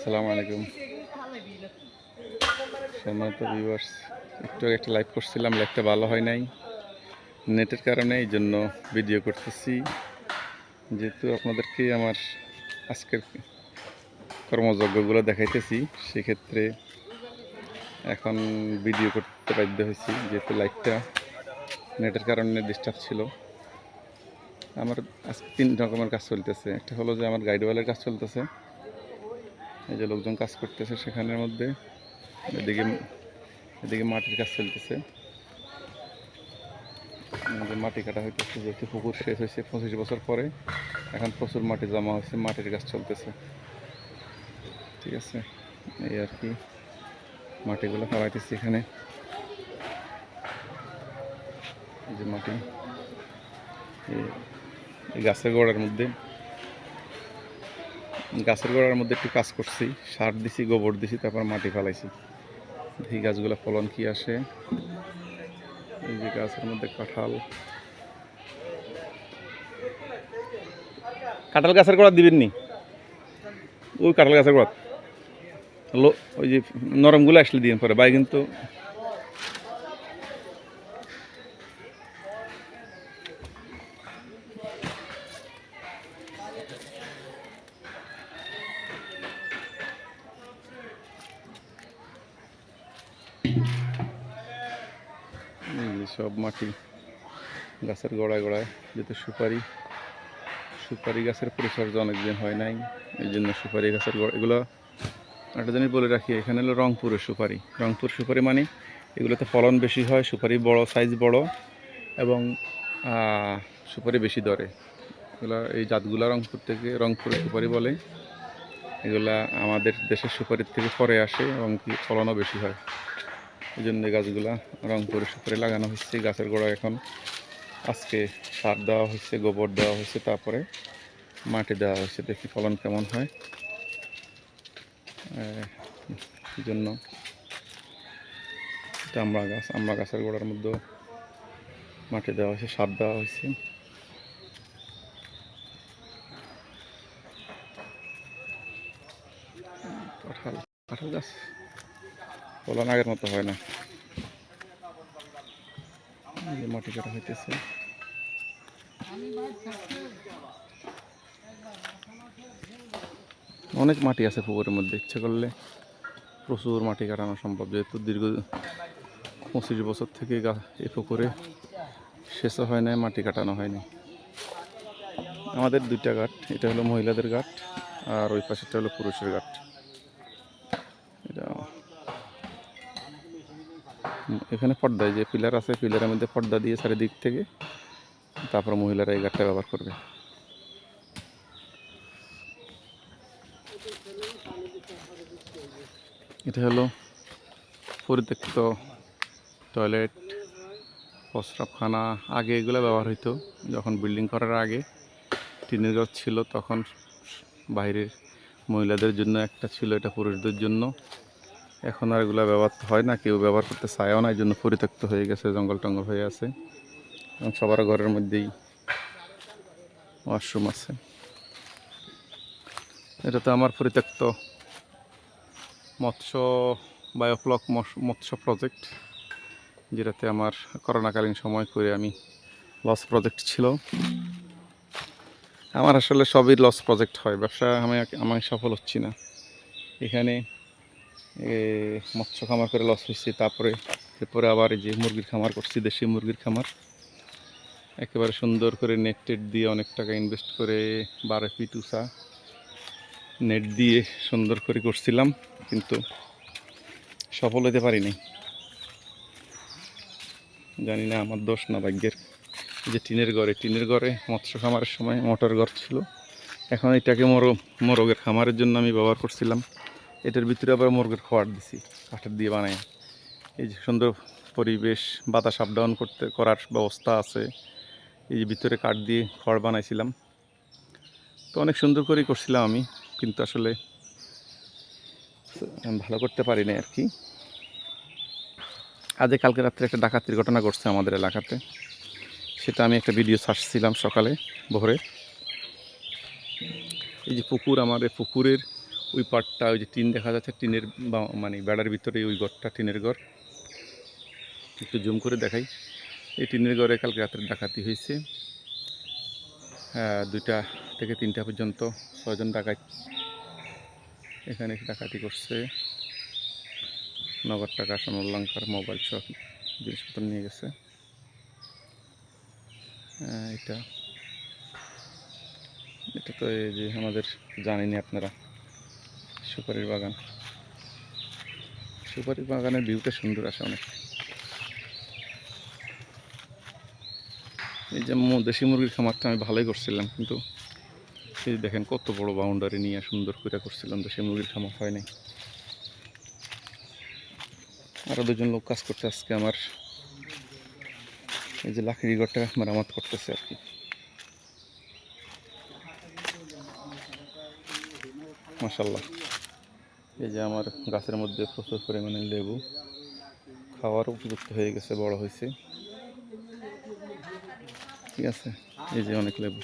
আসসালামু আলাইকুম সম্মানিত ভিউয়ার্স। একটু একটা লাইভ করছিলাম, লাইভটা ভালো হয় নাই নেটের কারণে, এই জন্য ভিডিও করতেছি। যেহেতু আপনাদেরকে আমার আজকের কর্মযজ্ঞগুলো দেখাইতেছি, সেক্ষেত্রে এখন ভিডিও করতে বাধ্য হয়েছি, যেহেতু লাইভটা নেটের কারণে ডিস্টার্ব ছিল। আমার আজকে 3 রকমের কাজ চলতেছে। একটা হলো যে আমার গাইডওয়ালের কাজ চলতেছে, এই যে লোকজন কাজ করতেছে সেখানের মধ্যে। এদিকে এদিকে মাটির কাজ চলতেছে, আমাদের মাটি কাটা হইতেছে। যেহেতু পুকুর শেষ হয়েছে 25 বছর পরে, এখন প্রচুর মাটি জমা হয়েছে, মাটির কাজ চলতেছে। ঠিক আছে, এই আর কি, মাটিগুলো ফেলাইতেছি এখানে। এই যে মাটি, এই গাছের গোড়ার মধ্যে একটু কাজ করছি, সার দিছি, গোবর দিছি, তারপর মাটি ফেলাইছি। এই গাছগুলো ফলন কি আসে। এই যে গাছের মধ্যে কাঁঠাল গাছের গোড়া দিবেন নি, ওই কাঁঠাল গাছের গোড়া ওই যে নরমগুলো আসলে দিন পরে ভাই, কিন্তু সব মাটি গাছের গোড়ায় গোড়ায়। যেহেতু সুপারি গাছের পরিচর্যা অনেকদিন হয় নাই, এই জন্য সুপারি গাছের গোড়া এগুলো। একটা জিনিস বলে রাখি, এখানে হলো রংপুরের সুপারি। রংপুর সুপারি মানে এগুলোতে ফলন বেশি হয়, সুপারি বড়, সাইজ বড়, এবং সুপারি বেশি ধরে। এগুলো এই জাতগুলা রংপুরের সুপারি বলে। এগুলা আমাদের দেশের সুপারির থেকে পরে আসে এবং ফলনও বেশি হয়। এই জন্য গাছগুলা রংপুরের সুপারি লাগানো হচ্ছে। গাছের গোড়ায় এখন আজকে সার দেওয়া হয়েছে, গোবর দেওয়া হয়েছে, তারপরে মাটি দেওয়া হয়েছে। দেখি ফলন কেমন হয়। এই জন্য আমরা গাছের গোড়ার মধ্যে মাটি দেওয়া হয়েছে, সার দেওয়া হয়েছে। কাঁঠাল গাছ ফলন আগের মতো হয় না, মাটি কাটা হইতেছে। অনেক মাটি আছে পুকুরের মধ্যে, ইচ্ছে করলে প্রচুর মাটি কাটানো সম্ভব। যেহেতু দীর্ঘ 25 বছর থেকে এই পুকুরে সেচও হয় নাই, মাটি কাটানো হয়নি। আমাদের 2টা ঘাট, এটা হলো মহিলাদের ঘাট, আর ওই পাশেটা হলো পুরুষের ঘাট। এটা এখানে পর্দায় যে পিলার আছে, পিলারের মধ্যে পর্দা দিয়ে চারিদিক থেকে, তারপর মহিলারা এই ঘাটটা ব্যবহার করবে। এটা হলো পরিত্যক্ত টয়লেট, প্রস্রাবখানা। আগে এগুলো ব্যবহার হইতো, যখন বিল্ডিং করার আগে টিনের ঘর ছিল, তখন বাইরের মহিলাদের জন্য একটা ছিল, এটা পুরুষদের জন্য। এখন আর এগুলো ব্যবহার হয় না, কেউ ব্যবহার করতে চায়ও না, এই জন্য পরিত্যক্ত হয়ে গেছে, জঙ্গল টঙ্গল হয়ে আছে, এবং সবার ঘরের মধ্যেই ওয়াশরুম আছে। এটা তো আমার পরিত্যক্ত মৎস্য বায়োফ্লক মৎস্য প্রজেক্ট, যেটাতে আমার করোনাকালীন সময় করে আমি লস প্রজেক্ট ছিল। আমার আসলে সবই লস প্রজেক্ট হয়, ব্যবসা আমি সফল হচ্ছি না। এখানে মৎস্য খামার করে লস হচ্ছে, এরপরে আবার এই যে মুরগির খামার করছি, দেশি মুরগির খামার। একেবারে সুন্দর করে নেট টেট দিয়ে অনেক টাকা ইনভেস্ট করে 12 ফিট উঁচা নেট দিয়ে সুন্দর করে করছিলাম, কিন্তু সফল হতে পারিনি। জানি না আমার দোষ না ভাগ্যের। যে টিনের ঘরে মৎস্য খামারের সময় মোটর ঘর ছিল, এখন এটাকে মোরগের খামারের জন্য আমি ব্যবহার করছিলাম। এটার ভিতরে আবার মুরগের খড় দিছি, কাঠের দিয়ে বানাই। এই যে সুন্দর পরিবেশ, বাতাস আপ ডাউন করার ব্যবস্থা আছে। এই যে ভিতরে কাঠ দিয়ে খড় বানাইছিলাম, তো অনেক সুন্দর করেই করছিলাম আমি, কিন্তু আসলে ভালো করতে পারি না আর কি। কালকে রাত্রে একটা ডাকাতির ঘটনা ঘটছে আমাদের এলাকাতে, সেটা আমি একটা ভিডিও ছাড়ছিলাম সকালে ভোরে। এই যে পুকুর, আমার এই পুকুরের ওই পাটটা ওই যে টিন দেখা যাচ্ছে, টিনের মানে বেড়ার ভিতরে ওই ঘরটা টিনের ঘর। একটু জুম করে দেখাই। এই টিনের ঘরে কালকে রাতের ডাকাতি হয়েছে। 2টা থেকে 3টা পর্যন্ত 6 জন ডাকাত এখানে ডাকাতি করছে। নগদ টাকা, স্বর্ণালংকার, মোবাইল সহ জিনিসপত্র নিয়ে গেছে। এটা এটা তো এই যে আমাদের জানেনই আপনারা সুপারির বাগান। সুপারির বাগানের ভিউটা সুন্দর আসে অনেক। এই যে দেশি মুরগির খামারটা আমি ভালোই করছিলাম, কিন্তু এই দেখেন কত বড় বাউন্ডারি নিয়ে সুন্দর করে করছিলাম, দেশি মুরগির খামার হয় নাই। আরও 2জন লোক কাজ করতে আজকে আমার এই যে লাকড়ি ঘরটা মেরামত করতেছে আর কি। মাশাআল্লাহ, এই যে আমার গাছের মধ্যে প্রচুর পরিমাণে লেবু খাওয়ার উপযুক্ত হয়ে গেছে, বড় হয়েছে। ঠিক আছে, এই যে অনেক লেবু।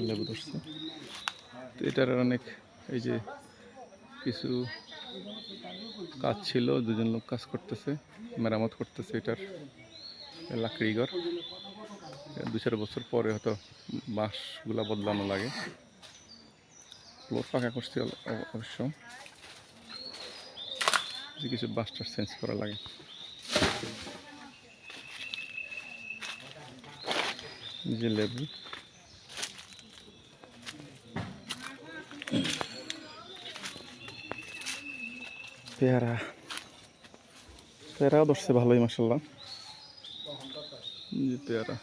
লেবু ধরছে তো এটার অনেক, এই যে কিছু কাজ ছিল, 2জন লোক কাজ করতেছে, মেরামত করতেছে এটার লাকড়ি ঘর। 2-4 বছর পরে হয়তো বাঁশগুলা বদলানো লাগে। ফ্লোর পাকা করছে অবশ্য, কিছু বাঁশটা চেঞ্জ করা লাগে। যে লেবু, পেয়ারা, পেয়ারাও ধরছে ভালোই মাশাআল্লাহ। যে পেয়ারা,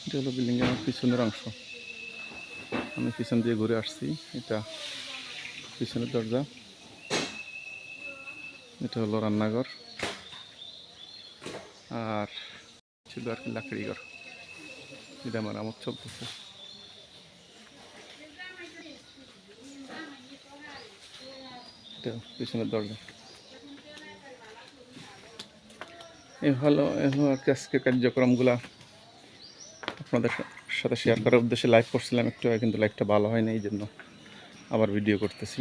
এটা হলো বিল্ডিংয়ের আমার পিছনের অংশ। আমি পিছন দিয়ে ঘুরে আসছি। এটা পিছনের দরজা, এটা হলো রান্নাঘর, আর ছিল আর কি লাকড়ি ঘর। এটা আমার চলতেছে। এটা পিছনের দরজা। এই হলো আজকের কার্যক্রমগুলা আপনাদের সাথে শেয়ার করার উদ্দেশ্যে লাইভ করছিলাম একটু, কিন্তু লাইভটা ভালো হয় না, এই জন্য আবার ভিডিও করতেছি।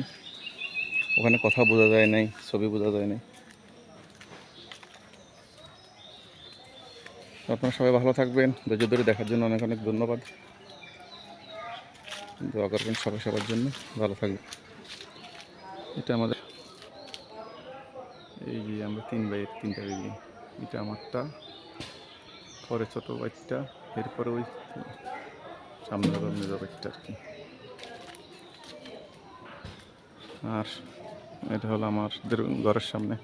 ওখানে কথা বোঝা যায় নাই, ছবি বোঝা যায় নাই। আপনারা সবাই ভালো থাকবেন। ধৈর্য ধরে দেখার জন্য অনেক অনেক ধন্যবাদ। দোয়া করবেন সবাই সবার জন্য, ভালো থাকবেন। এটা আমাদের, এই যে আমরা 3 ভাইয়ের 3টা বিল্ডিং। এটা আমারটা, পরে ছোট বাইকটা, এরপরে ওই সামনে মেজো বাইকটা আর কি। আর এটা হলো আমাদের ঘরের সামনে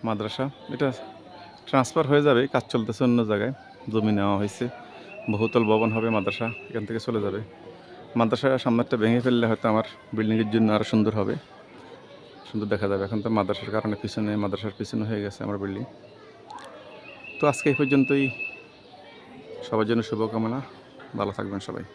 মাদ্রাসা। এটা ট্রান্সফার হয়ে যাবে, কাজ চলতেছে অন্য জায়গায়, জমি নেওয়া হয়েছে, বহুতল ভবন হবে মাদ্রাসা, এখান থেকে চলে যাবে। মাদ্রাসার সামনেরটা ভেঙে ফেললে হয়তো আমার বিল্ডিংয়ের জন্য আরও সুন্দর হবে, সুন্দর দেখা যাবে। এখন তো মাদ্রাসার কারণে পিছনে, মাদ্রাসার পিছনে হয়ে গেছে আমার বিল্ডিং। তো আজকে এই পর্যন্তই, সবার জন্য শুভকামনা, ভালো থাকবেন সবাই।